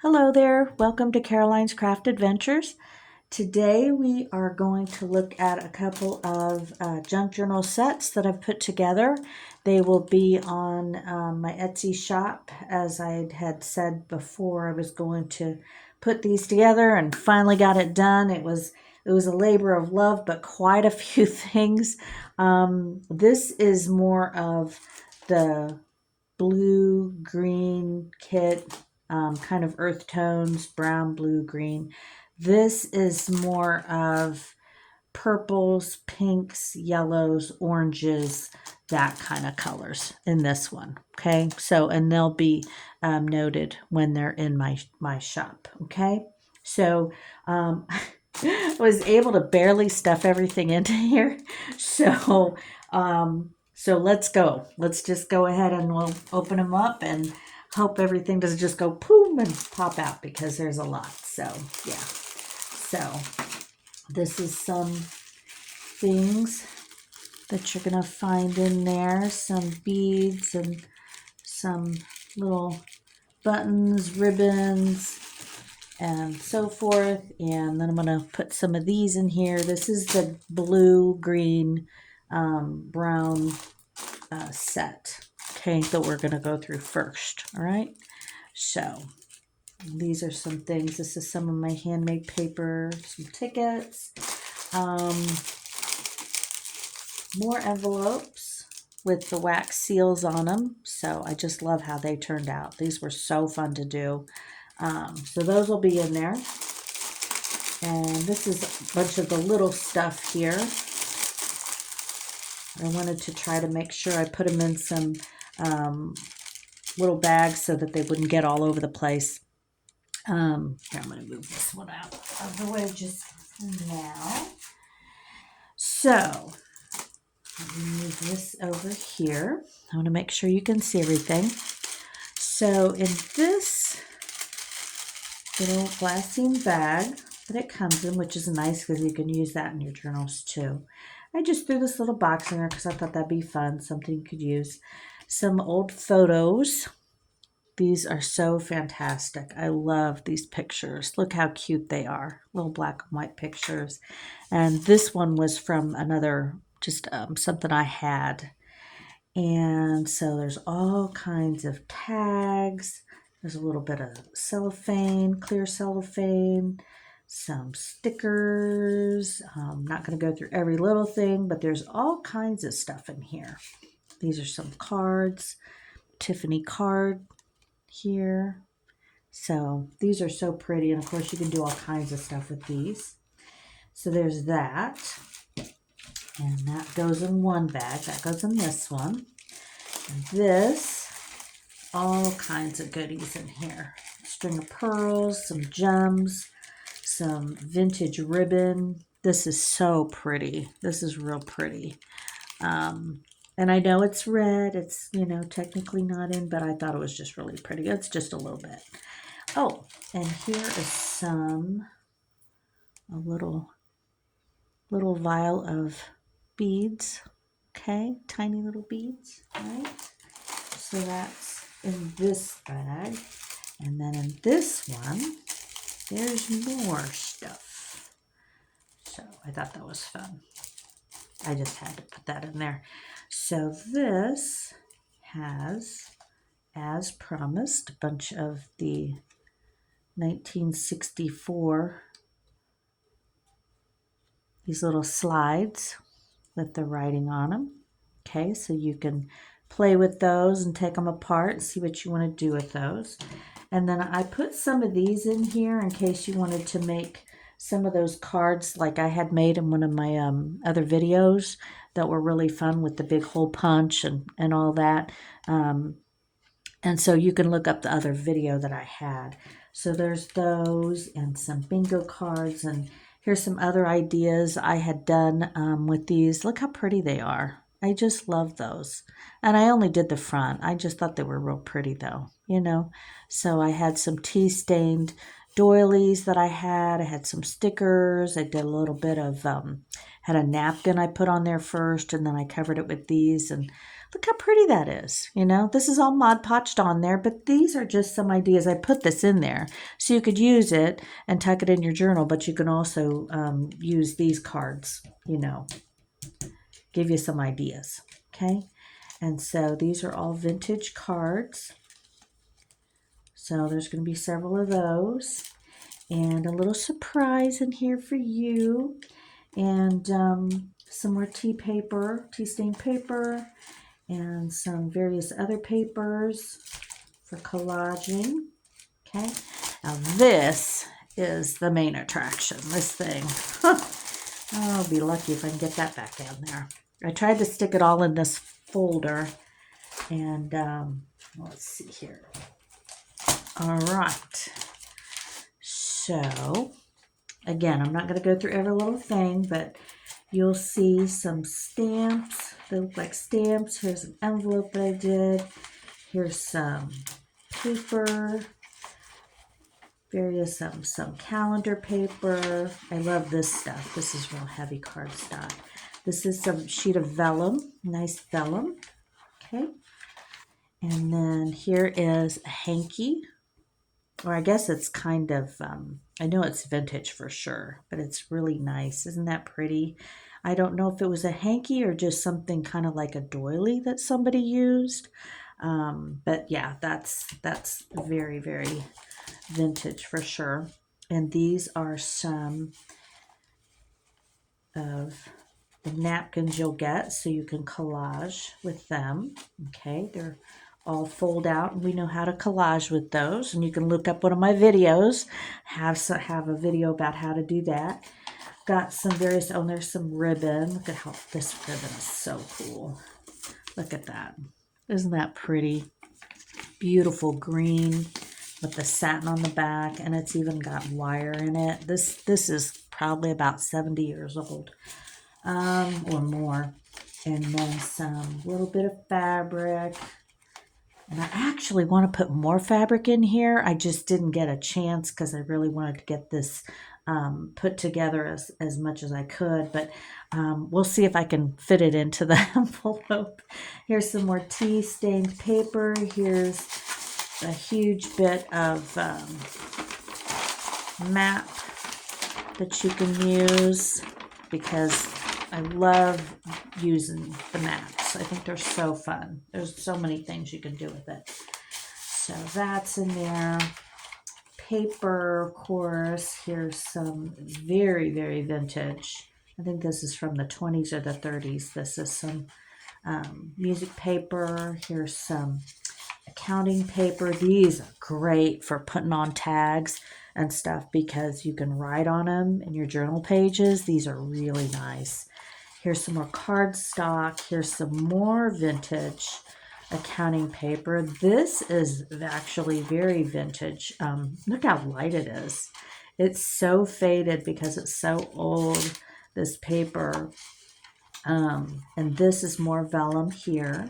Hello there, welcome to Caroline's Craft Adventures. Today we are going to look at a couple of junk journal sets that I've put together. They will be on my Etsy shop. As I had said before, I was going to put these together and finally got it done. It was a labor of love, but quite a few things. This is more of the blue green kit, kind of earth tones, brown, blue, green. This is more of purples, pinks, yellows, oranges, that kind of colors in this one. Okay, so and they'll be noted when they're in my shop. Okay, so I was able to barely stuff everything into here. So let's go. Let's just go ahead and we'll open them up and hope everything doesn't just go boom and pop out because there's a lot. So yeah. So this is some things that you're gonna find in there. Some beads and some little buttons, ribbons, and so forth. And then I'm going to put some of these in here. This is the blue, green, brown set, okay, that we're going to go through first. All right. So these are some things. This is some of my handmade paper, some tickets, more envelopes with the wax seals on them. So I just love how they turned out. These were so fun to do. So those will be in there. And this is a bunch of the little stuff here. I wanted to try to make sure I put them in some little bags so that they wouldn't get all over the place. Here, I'm going to move this one out of the way just now. So, let me move this over here. I want to make sure you can see everything. So, in this little glassine bag that it comes in, which is nice because you can use that in your journals too. I just threw this little box in there because I thought that'd be fun, something you could use. Some old photos. These are so fantastic. I love these pictures. Look how cute they are. Little black and white pictures. And this one was from another, just something I had. And so there's all kinds of tags. There's a little bit of cellophane, clear cellophane, some stickers. I'm not going to go through every little thing, but there's all kinds of stuff in here. These are some cards, Tiffany card here. So these are so pretty. And of course you can do all kinds of stuff with these. So there's that. And that goes in one bag. That goes in this one. And this, all kinds of goodies in here. String of pearls, some gems, some vintage ribbon. This is so pretty. This is real pretty. And I know it's red. It's, technically not in, but I thought it was just really pretty. It's just a little bit. Oh, and here is a little vial of beads. Okay, tiny little beads, right? So that's in this bag. And then in this one, there's more stuff. So I thought that was fun. I just had to put that in there. So this has, as promised, a bunch of the 1964, these little slides with the writing on them. Okay, so you can play with those and take them apart and see what you want to do with those. And then I put some of these in here in case you wanted to make some of those cards like I had made in one of my other videos that were really fun with the big hole punch and all that. And so you can look up the other video that I had. So there's those and some bingo cards, and here's some other ideas I had done with these. Look how pretty they are. I just love those. And I only did the front. I just thought they were real pretty though, So I had some tea-stained doilies that I had some stickers. I did a little bit of, had a napkin I put on there first, and then I covered it with these and Look how pretty that is. You know, this is all Mod Podged on there, but these are just some ideas. I put this in there so you could use it and tuck it in your journal, but you can also use these cards, you know, give you some ideas. Okay. And so these are all vintage cards. So there's going to be several of those and a little surprise in here for you and some more tea paper, tea stained paper, and some various other papers for collaging. Okay, now this is the main attraction, this thing. I'll be lucky if I can get that back down there. I tried to stick it all in this folder, and let's see here. All right, so again, I'm not going to go through every little thing, but you'll see some stamps. They look like stamps. Here's an envelope that I did. Here's some paper, various some calendar paper. I love this stuff. This is real heavy cardstock. This is some sheet of vellum, nice vellum. Okay. And then here is a hanky, or I guess it's kind of, I know it's vintage for sure, but it's really nice. Isn't that pretty? I don't know if it was a hanky or just something kind of like a doily that somebody used. But yeah, that's very, very vintage for sure. And these are some of the napkins you'll get, so you can collage with them. Okay, they're all fold out, and we know how to collage with those. And you can look up one of my videos. Have a video about how to do that. Got some various. Oh, there's some ribbon. Look at how this ribbon is so cool. Look at that. Isn't that pretty? Beautiful green with the satin on the back, and it's even got wire in it. This is probably about 70 years old, or more. And then some little bit of fabric. And I actually want to put more fabric in here. I just didn't get a chance because I really wanted to get this put together as much as I could. But we'll see if I can fit it into the envelope. Here's some more tea stained paper. Here's a huge bit of map that you can use because I love using the maps. I think they're so fun. There's so many things you can do with it. So that's in there. Paper, of course. Here's some very, very vintage. I think this is from the 20s or the 30s. This is some music paper. Here's some accounting paper. These are great for putting on tags and stuff because you can write on them in your journal pages. These are really nice. Here's some more cardstock. Here's some more vintage accounting paper. This is actually very vintage. Look how light it is. It's so faded because it's so old, this paper. And this is more vellum here.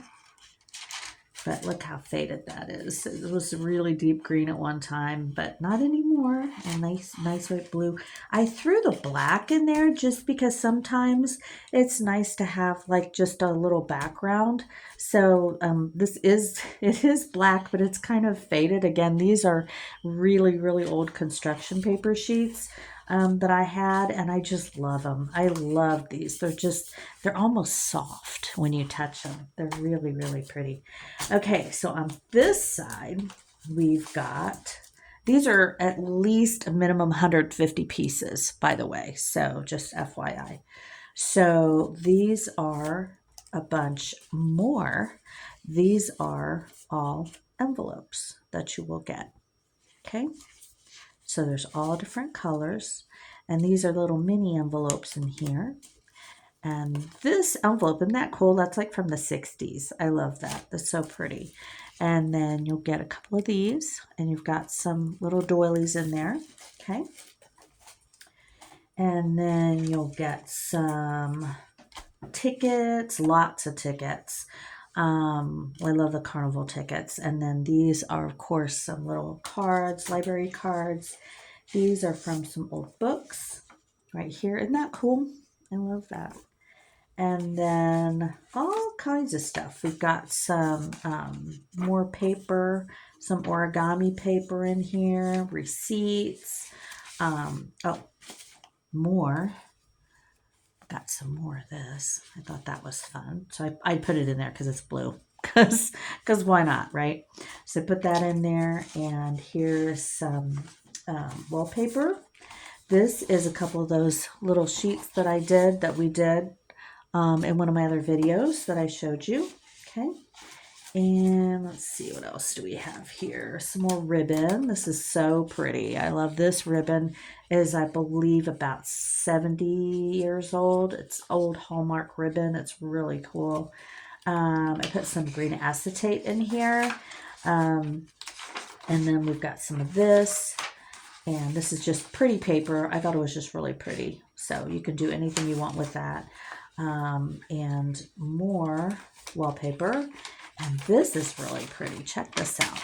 But look how faded that is. It was really deep green at one time, but not anymore. And nice white blue. I threw the black in there just because sometimes it's nice to have like just a little background. So it is black, but it's kind of faded. Again, these are really, really old construction paper sheets that I had, and I just love them. I love these. They're almost soft when you touch them. They're really, really pretty. Okay, so on this side, we've got, these are at least a minimum 150 pieces, by the way, so just FYI. So these are a bunch more. These are all envelopes that you will get, okay? So there's all different colors, and these are little mini envelopes in here. And this envelope, isn't that cool? That's like from the 60s. I love that. That's so pretty. And then you'll get a couple of these, and you've got some little doilies in there, okay? And then you'll get some tickets, lots of tickets. I love the carnival tickets. And then these are, of course, some little cards, library cards. These are from some old books right here. Isn't that cool? I love that. And then all kinds of stuff. We've got some more paper, some origami paper in here, receipts. Oh, more. Got some more of this. I thought that was fun. So I put it in there because it's blue. Because why not, right? So put that in there. And here's some wallpaper. This is a couple of those little sheets that we did in one of my other videos that I showed you. Okay. And let's see, what else do we have here? Some more ribbon. This is so pretty. I love this ribbon. It is, I believe, about 70 years old. It's old Hallmark ribbon. It's really cool. I put some green acetate in here. And then we've got some of this. And this is just pretty paper. I thought it was just really pretty. So you can do anything you want with that. And more wallpaper. And this is really pretty. Check this out.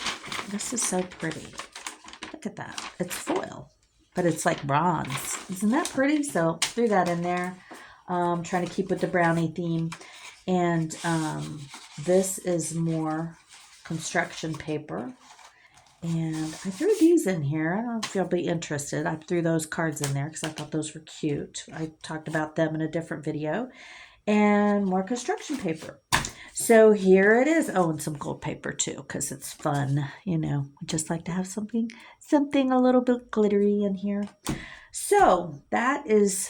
This is so pretty. Look at that. It's foil, but it's like bronze. Isn't that pretty? So threw that in there. Trying to keep with the brownie theme. And this is more construction paper. And I threw these in here. I don't know if you'll be interested. I threw those cards in there because I thought those were cute. I talked about them in a different video. And more construction paper. So here it is. Oh, and some gold paper too, because it's fun. You know, I just like to have something a little bit glittery in here. So that is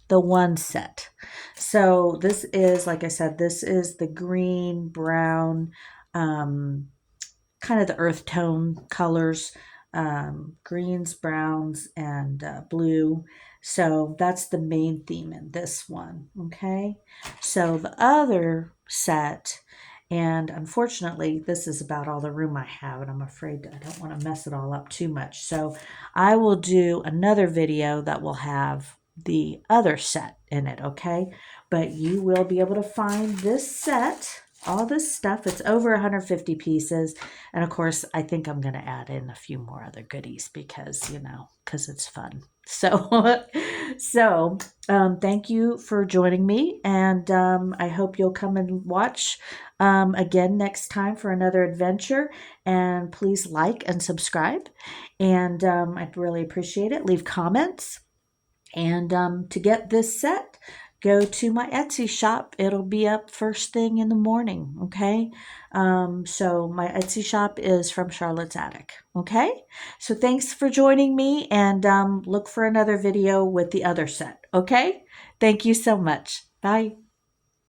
the one set. So this is, like I said, this is the green, brown, kind of the earth tone colors, greens, browns, and blue. So that's the main theme in this one. Okay. So the other set, and unfortunately, this is about all the room I have, and I'm afraid I don't want to mess it all up too much. So I will do another video that will have the other set in it. Okay. But you will be able to find this set, all this stuff. It's over 150 pieces. And of course, I think I'm going to add in a few more other goodies because, you know, because it's fun. So, thank you for joining me. And I hope you'll come and watch again next time for another adventure. And please like and subscribe. And I'd really appreciate it. Leave comments. And to get this set, go to my Etsy shop. It'll be up first thing in the morning, okay? So my Etsy shop is From Charlotte's Attic, okay? So thanks for joining me, and look for another video with the other set, okay? Thank you so much. Bye.